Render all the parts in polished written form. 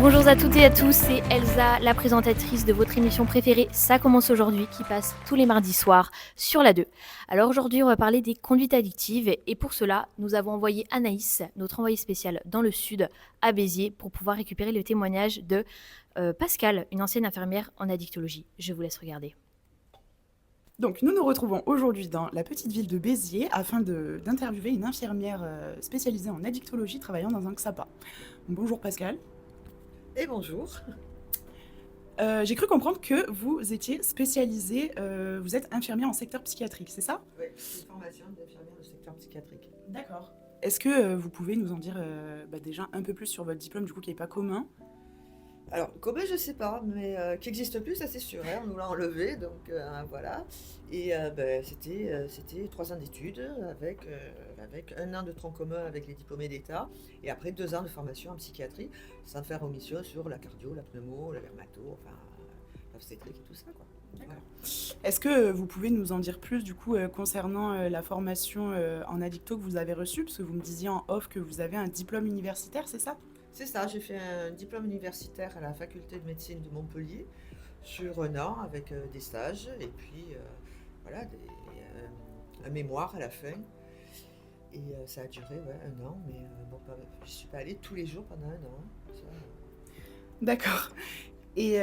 Bonjour à toutes et à tous, c'est Elsa, la présentatrice de votre émission préférée Ça commence aujourd'hui, qui passe tous les mardis soirs sur la 2. Alors aujourd'hui, on va parler des conduites addictives et pour cela, nous avons envoyé Anaïs, notre envoyée spéciale dans le sud, à Béziers, pour pouvoir récupérer le témoignage de Pascal, une ancienne infirmière en addictologie. Je vous laisse regarder. Donc nous nous retrouvons aujourd'hui dans la petite ville de Béziers afin d'interviewer une infirmière spécialisée en addictologie travaillant dans un XAPA. Bonjour Pascal. Et bonjour. J'ai cru comprendre que vous étiez spécialisée, vous êtes infirmière en secteur psychiatrique, c'est ça? Oui, c'est une formation d'infirmière du secteur psychiatrique. D'accord. Est-ce que vous pouvez nous en dire déjà un peu plus sur votre diplôme, du coup qui n'est pas commun? Alors, comment je sais pas, mais qui n'existe plus, ça c'est sûr, hein, on nous l'a enlevé, donc voilà. Et c'était 3 ans d'études avec 1 an de tronc commun avec les diplômés d'État, et après 2 ans de formation en psychiatrie, sans faire omission sur la cardio, la pneumo, la dermato, enfin l'obstétrique et tout ça, quoi. D'accord. Voilà. Est-ce que vous pouvez nous en dire plus du coup concernant la formation en addicto que vous avez reçue? Parce que vous me disiez en off que vous avez un diplôme universitaire, c'est ça? C'est ça, j'ai fait un diplôme universitaire à la faculté de médecine de Montpellier sur 1 an avec des stages et puis voilà, un mémoire à la fin. Et ça a duré 1 an, mais bon, je ne suis pas allée tous les jours pendant 1 an, hein. Ça, D'accord. Et,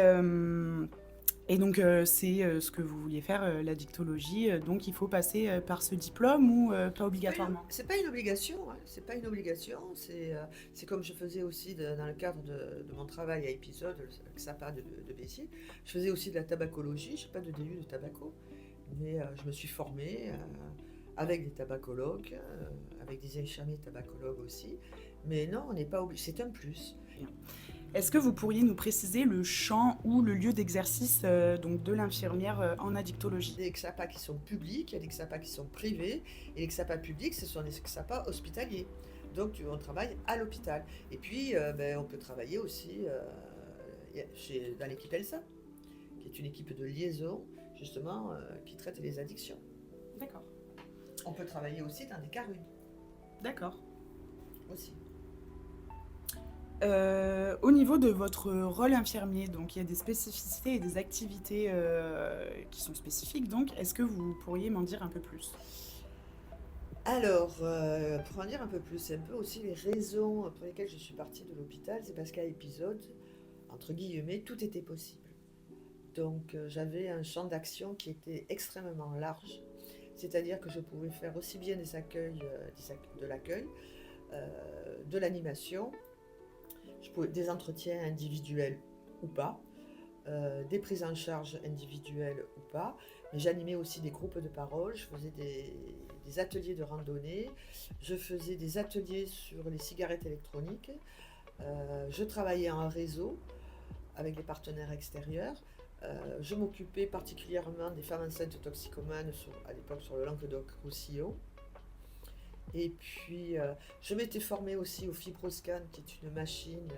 et donc, c'est ce que vous vouliez faire, la dictologie. Donc, il faut passer par ce diplôme ou pas obligatoirement? c'est pas une obligation, hein, c'est pas une obligation. C'est comme je faisais aussi dans le cadre de mon travail à Épisode, le XAPA de Béziers. Je faisais aussi de la tabacologie, je n'ai pas de DU de tabaco, mais je me suis formée avec des tabacologues, avec des infirmiers tabacologues aussi. Mais non, on n'est pas obligé, c'est un plus. Est-ce que vous pourriez nous préciser le champ ou le lieu d'exercice donc de l'infirmière en addictologie? Des XAPA qui sont publics, il y a des XAPA qui sont privés, et les XAPA publics, ce sont des XAPA hospitaliers. Donc on travaille à l'hôpital. Et puis on peut travailler aussi dans l'équipe ELSA, qui est une équipe de liaison, justement, qui traite les addictions. D'accord. On peut travailler aussi dans des carunes, D'accord. aussi. Au niveau de votre rôle infirmier, donc il y a des spécificités et des activités qui sont spécifiques. Donc, est-ce que vous pourriez m'en dire un peu plus? Alors, pour en dire un peu plus, c'est un peu aussi les raisons pour lesquelles je suis partie de l'hôpital, c'est parce qu'à Épisode, entre guillemets, tout était possible. Donc j'avais un champ d'action qui était extrêmement large, c'est-à-dire que je pouvais faire aussi bien des accueils, de l'accueil, de l'animation, des entretiens individuels ou pas, des prises en charge individuelles ou pas, mais j'animais aussi des groupes de parole, je faisais des ateliers de randonnée, je faisais des ateliers sur les cigarettes électroniques, je travaillais en réseau avec les partenaires extérieurs. Je m'occupais particulièrement des femmes enceintes toxicomanes à l'époque sur le Languedoc-Roussillon. Et puis, je m'étais formée aussi au FibroScan, qui est une machine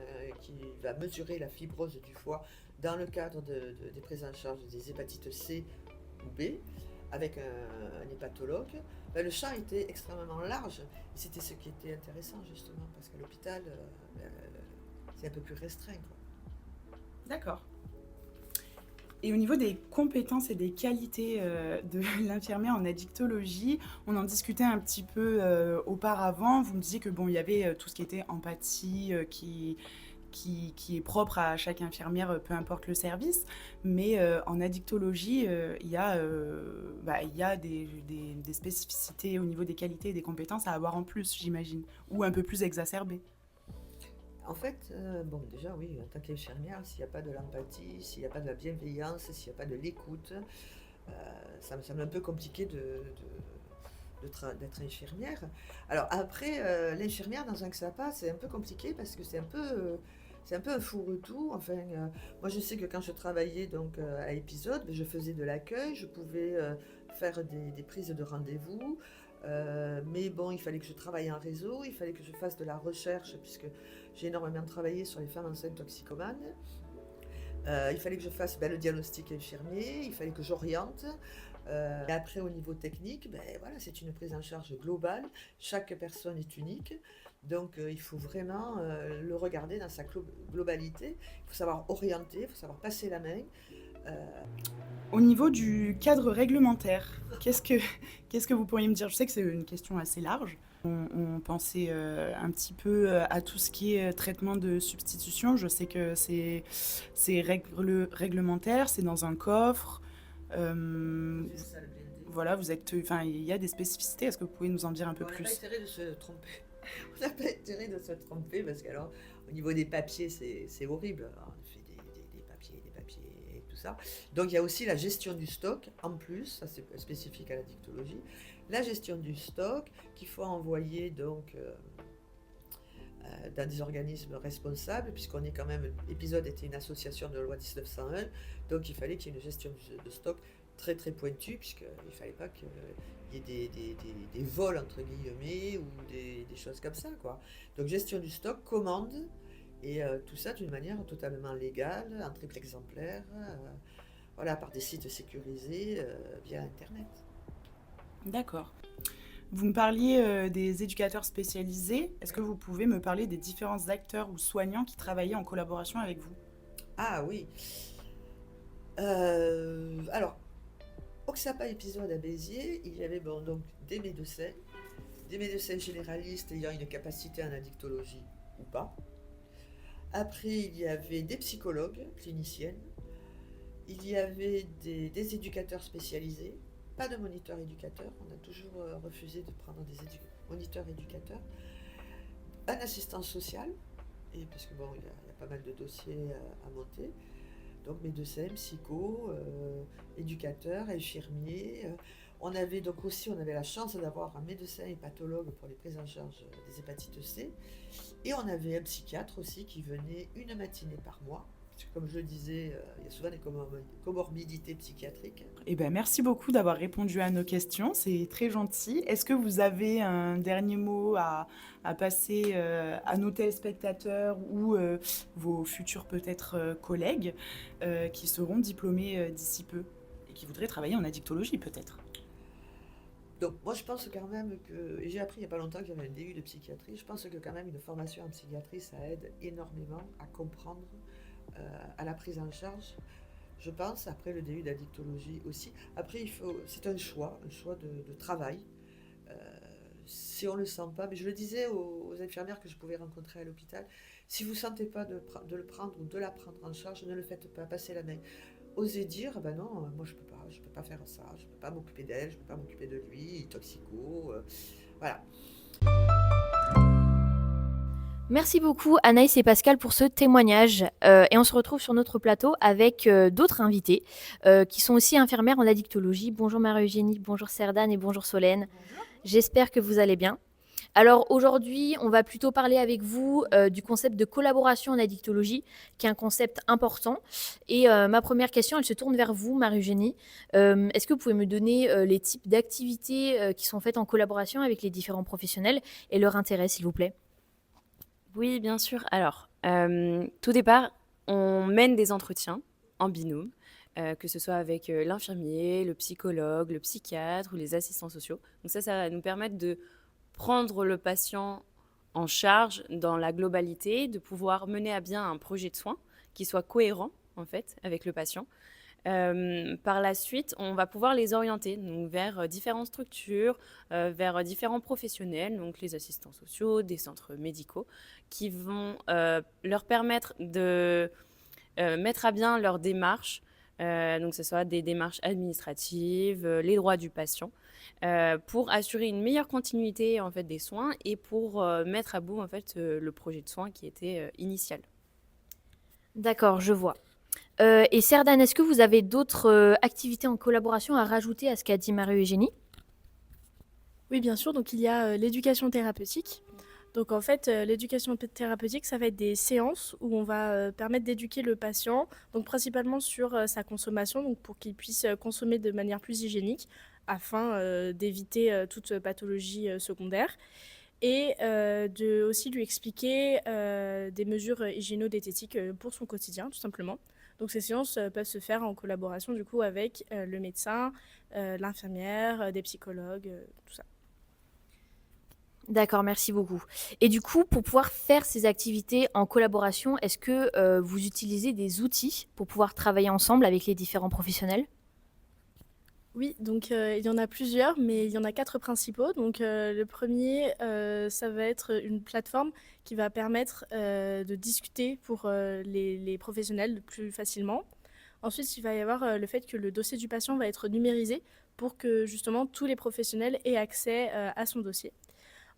qui va mesurer la fibrose du foie dans le cadre des prises en charge des hépatites C ou B, avec un hépatologue. Le champ était extrêmement large, et c'était ce qui était intéressant justement, parce qu'à l'hôpital, c'est un peu plus restreint, quoi. D'accord. Et au niveau des compétences et des qualités de l'infirmière en addictologie, on en discutait un petit peu auparavant. Vous me disiez que bon, il y avait tout ce qui était empathie qui est propre à chaque infirmière, peu importe le service. Mais en addictologie, il y a des spécificités au niveau des qualités et des compétences à avoir en plus, j'imagine, ou un peu plus exacerbées. En fait, bon, déjà, oui, en tant qu'infirmière, s'il n'y a pas de l'empathie, s'il n'y a pas de la bienveillance, s'il n'y a pas de l'écoute, ça me semble un peu compliqué d'être infirmière. Alors après, l'infirmière dans un XAPA, c'est un peu compliqué parce que c'est un peu un fourre-tout. Enfin, moi, je sais que quand je travaillais donc à Épisode, je faisais de l'accueil, je pouvais faire des prises de rendez-vous. Mais bon, il fallait que je travaille en réseau, il fallait que je fasse de la recherche, puisque j'ai énormément travaillé sur les femmes enceintes toxicomanes. Il fallait que je fasse le diagnostic infirmier, il fallait que j'oriente. Et après, au niveau technique, voilà, c'est une prise en charge globale. Chaque personne est unique. Donc, il faut vraiment le regarder dans sa globalité. Il faut savoir orienter, il faut savoir passer la main. Au niveau du cadre réglementaire, qu'est-ce que vous pourriez me dire? Je sais que c'est une question assez large. On pensait un petit peu à tout ce qui est traitement de substitution. Je sais que c'est réglementaire, c'est dans un coffre. C'est ça le BND. Voilà, enfin, il y a des spécificités. Est-ce que vous pouvez nous en dire un peu On n'a pas plus? intérêt de se tromper. On n'a pas intérêt de se tromper parce qu'alors, au niveau des papiers, c'est horrible. Alors, on fait des papiers et tout ça. Donc, il y a aussi la gestion du stock en plus, ça c'est spécifique à la dictologie. La gestion du stock qu'il faut envoyer donc dans des organismes responsables, puisqu'on est quand même, l'épisode était une association de la loi 1901, donc il fallait qu'il y ait une gestion de stock très très pointue, puisqu'il ne fallait pas qu'il y ait des vols entre guillemets ou des choses comme ça, quoi. Donc gestion du stock, commande, et tout ça d'une manière totalement légale, en triple exemplaire, voilà, par des sites sécurisés via Internet. D'accord. Vous me parliez des éducateurs spécialisés. Est-ce que vous pouvez me parler des différents acteurs ou soignants qui travaillaient en collaboration avec vous? Ah oui. Alors, Oxapa épisode à Béziers, il y avait donc des médecins généralistes ayant une capacité en addictologie ou pas. Après, il y avait des psychologues cliniciennes, il y avait des éducateurs spécialisés, pas de moniteurs éducateurs, on a toujours refusé de prendre des moniteurs éducateurs, un assistant social, et parce que bon, il y a pas mal de dossiers à monter. Donc médecins, psycho, éducateurs, infirmiers. On avait la chance d'avoir un médecin hépatologue pour les prises en charge des hépatites C. Et on avait un psychiatre aussi qui venait une matinée par mois. Parce que comme je le disais, il y a souvent des comorbidités psychiatriques. Eh ben, merci beaucoup d'avoir répondu à nos questions, c'est très gentil. Est-ce que vous avez un dernier mot à passer à nos téléspectateurs ou vos futurs peut-être collègues qui seront diplômés d'ici peu et qui voudraient travailler en addictologie peut-être? Donc moi je pense quand même que, et j'ai appris il n'y a pas longtemps que j'avais un DU de psychiatrie, je pense que quand même une formation en psychiatrie ça aide énormément à comprendre, à la prise en charge. Je pense, après le DU d'addictologie aussi. Après, c'est un choix de travail. Euh, si on ne le sent pas, mais je le disais aux infirmières que je pouvais rencontrer à l'hôpital, si vous ne sentez pas de le prendre ou de la prendre en charge, ne le faites pas, passez la main. Osez dire, ben non, moi je peux pas faire ça, je peux pas m'occuper d'elle, je peux pas m'occuper de lui, toxico, voilà. Merci beaucoup Anaïs et Pascal pour ce témoignage. Et on se retrouve sur notre plateau avec d'autres invités qui sont aussi infirmières en addictologie. Bonjour Marie-Eugénie, bonjour Serdane et bonjour Solène. Bonjour. J'espère que vous allez bien. Alors aujourd'hui, on va plutôt parler avec vous du concept de collaboration en addictologie, qui est un concept important. Et ma première question, elle se tourne vers vous, Marie-Eugénie. Est-ce que vous pouvez me donner les types d'activités qui sont faites en collaboration avec les différents professionnels et leur intérêt, s'il vous plaît? Oui, bien sûr. Alors, tout départ, on mène des entretiens en binôme, que ce soit avec l'infirmier, le psychologue, le psychiatre ou les assistants sociaux. Donc ça va nous permettre de prendre le patient en charge dans la globalité, de pouvoir mener à bien un projet de soins qui soit cohérent, en fait, avec le patient. Par la suite, on va pouvoir les orienter donc, vers différentes structures, vers différents professionnels, donc les assistants sociaux, des centres médicaux, qui vont leur permettre de mettre à bien leurs démarches, donc que ce soit des démarches administratives, les droits du patient, pour assurer une meilleure continuité en fait, des soins et pour mettre à bout en fait, le projet de soins qui était initial. D'accord, je vois. Et Serdane, est-ce que vous avez d'autres activités en collaboration à rajouter à ce qu'a dit Marie-Eugénie? Oui, bien sûr. Donc, il y a l'éducation thérapeutique. Donc, en fait, l'éducation thérapeutique, ça va être des séances où on va permettre d'éduquer le patient, donc principalement sur sa consommation, donc pour qu'il puisse consommer de manière plus hygiénique, afin d'éviter toute pathologie secondaire. Et aussi lui expliquer des mesures hygiéno-diététiques pour son quotidien, tout simplement. Donc ces séances peuvent se faire en collaboration du coup avec le médecin, l'infirmière, des psychologues, tout ça. D'accord, merci beaucoup. Et du coup, pour pouvoir faire ces activités en collaboration, est-ce que vous utilisez des outils pour pouvoir travailler ensemble avec les différents professionnels? Oui, donc il y en a plusieurs, mais il y en a 4 principaux. Donc le premier, ça va être une plateforme qui va permettre de discuter pour les professionnels plus facilement. Ensuite, il va y avoir le fait que le dossier du patient va être numérisé pour que justement tous les professionnels aient accès à son dossier.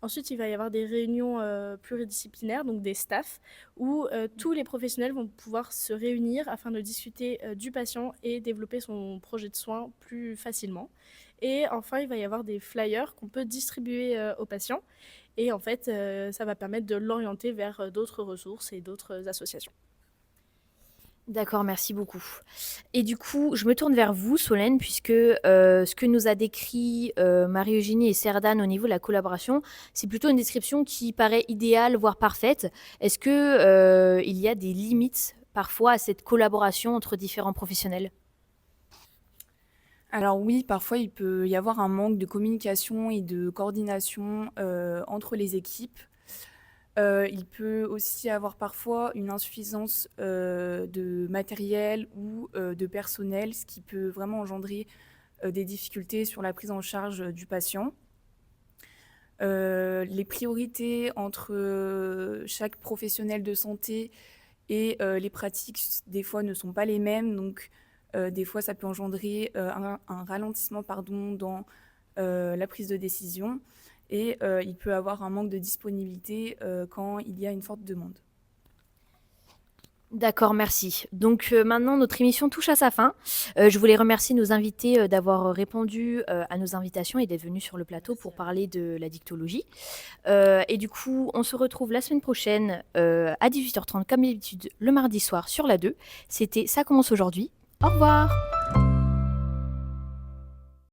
Ensuite, il va y avoir des réunions pluridisciplinaires, donc des staffs, où tous les professionnels vont pouvoir se réunir afin de discuter du patient et développer son projet de soins plus facilement. Et enfin, il va y avoir des flyers qu'on peut distribuer aux patients. Et en fait, ça va permettre de l'orienter vers d'autres ressources et d'autres associations. D'accord, merci beaucoup. Et du coup, je me tourne vers vous, Solène, puisque ce que nous a décrit Marie-Eugénie et Serdan au niveau de la collaboration, c'est plutôt une description qui paraît idéale, voire parfaite. Est-ce que il y a des limites parfois à cette collaboration entre différents professionnels? Alors oui, parfois il peut y avoir un manque de communication et de coordination entre les équipes. Il peut aussi avoir parfois une insuffisance de matériel ou de personnel, ce qui peut vraiment engendrer des difficultés sur la prise en charge du patient. Les priorités entre chaque professionnel de santé et les pratiques, des fois, ne sont pas les mêmes. Donc, des fois, ça peut engendrer un ralentissement dans la prise de décision. Et il peut avoir un manque de disponibilité quand il y a une forte demande. D'accord, merci. Donc maintenant, notre émission touche à sa fin. Je voulais remercier nos invités d'avoir répondu à nos invitations et d'être venus sur le plateau pour parler de la dictologie. Et du coup, on se retrouve la semaine prochaine à 18h30, comme d'habitude, le mardi soir sur la 2. C'était Ça commence aujourd'hui. Au revoir!